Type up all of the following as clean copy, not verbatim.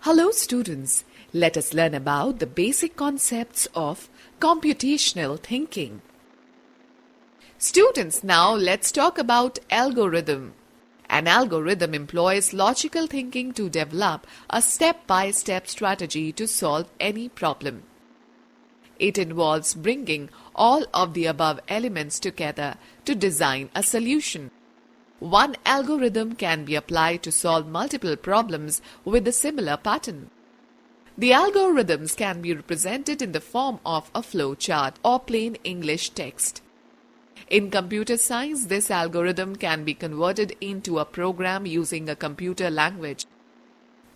Hello students, let us learn about the basic concepts of computational thinking. Students, now let's talk about algorithm. An algorithm employs logical thinking to develop a step-by-step strategy to solve any problem. It involves bringing all of the above elements together to design a solution. One algorithm can be applied to solve multiple problems with a similar pattern. The algorithms can be represented in the form of a flowchart or plain English text. In computer science, this algorithm can be converted into a program using a computer language.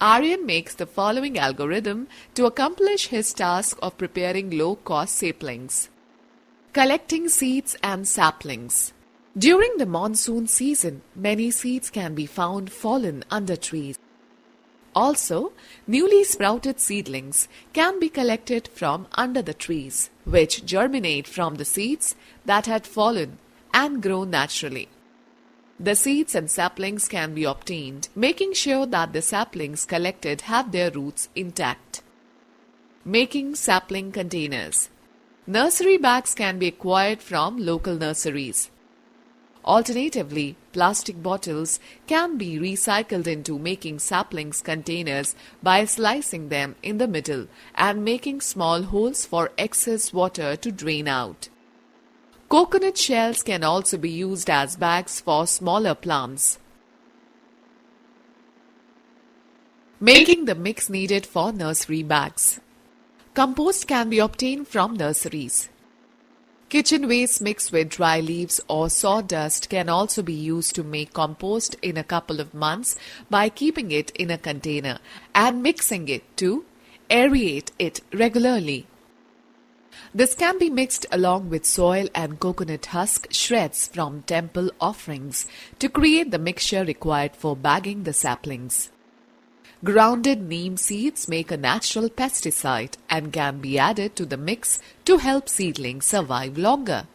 Aryan makes the following algorithm to accomplish his task of preparing low-cost saplings. Collecting seeds and saplings. During the monsoon season, many seeds can be found fallen under trees. Also, newly sprouted seedlings can be collected from under the trees, which germinate from the seeds that had fallen and grow naturally. The seeds and saplings can be obtained, making sure that the saplings collected have their roots intact. Making sapling containers. Nursery bags can be acquired from local nurseries. Alternatively, plastic bottles can be recycled into making saplings containers by slicing them in the middle and making small holes for excess water to drain out. Coconut shells can also be used as bags for smaller plants. Making the mix needed for nursery bags. Compost can be obtained from nurseries. Kitchen waste mixed with dry leaves or sawdust can also be used to make compost in a couple of months by keeping it in a container and mixing it to aerate it regularly. This can be mixed along with soil and coconut husk shreds from temple offerings to create the mixture required for bagging the saplings. Grounded neem seeds make a natural pesticide and can be added to the mix to help seedlings survive longer.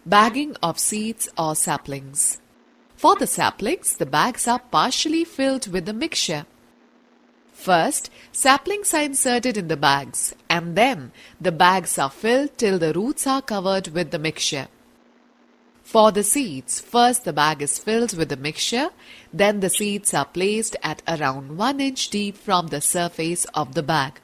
Bagging of seeds or saplings. For the saplings, the bags are partially filled with the mixture. First, saplings are inserted in the bags, and then the bags are filled till the roots are covered with the mixture. For the seeds, first the bag is filled with the mixture, then the seeds are placed at around 1 inch deep from the surface of the bag.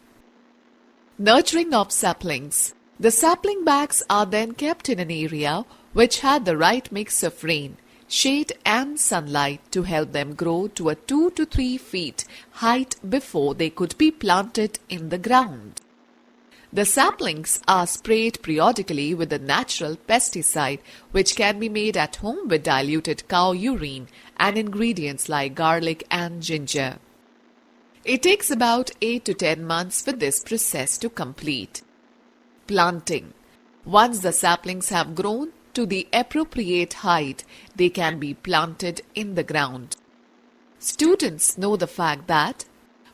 Nurturing of saplings. The sapling bags are then kept in an area which had the right mix of rain, shade and sunlight to help them grow to a 2 to 3 feet height before they could be planted in the ground. The saplings are sprayed periodically with a natural pesticide which can be made at home with diluted cow urine and ingredients like garlic and ginger. It takes about 8 to 10 months for this process to complete. Planting. Once the saplings have grown to the appropriate height, they can be planted in the ground. Students know the fact that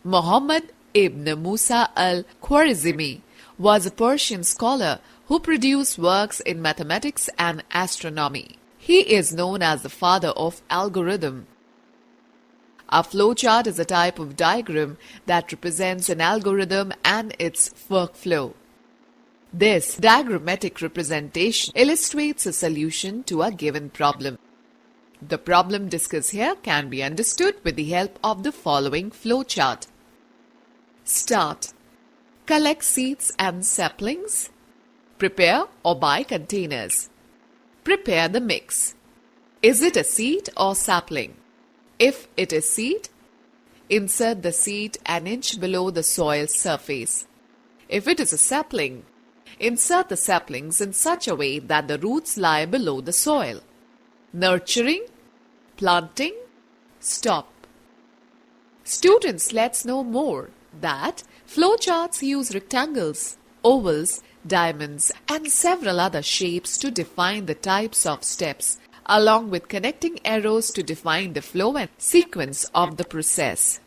Muhammad ibn Musa al-Khwarizmi was a Persian scholar who produced works in mathematics and astronomy. He is known as the father of algorithm. A flowchart is a type of diagram that represents an algorithm and its workflow. This diagrammatic representation illustrates a solution to a given problem. The problem discussed here can be understood with the help of the following flowchart. Start. Collect seeds and saplings. Prepare or buy containers. Prepare the mix. Is it a seed or sapling? If it is seed, insert the seed an inch below the soil surface. If it is a sapling, insert the saplings in such a way that the roots lie below the soil. Nurturing, planting, stop. Students, let's know more that flowcharts use rectangles, ovals, diamonds, and several other shapes to define the types of steps, along with connecting arrows to define the flow and sequence of the process.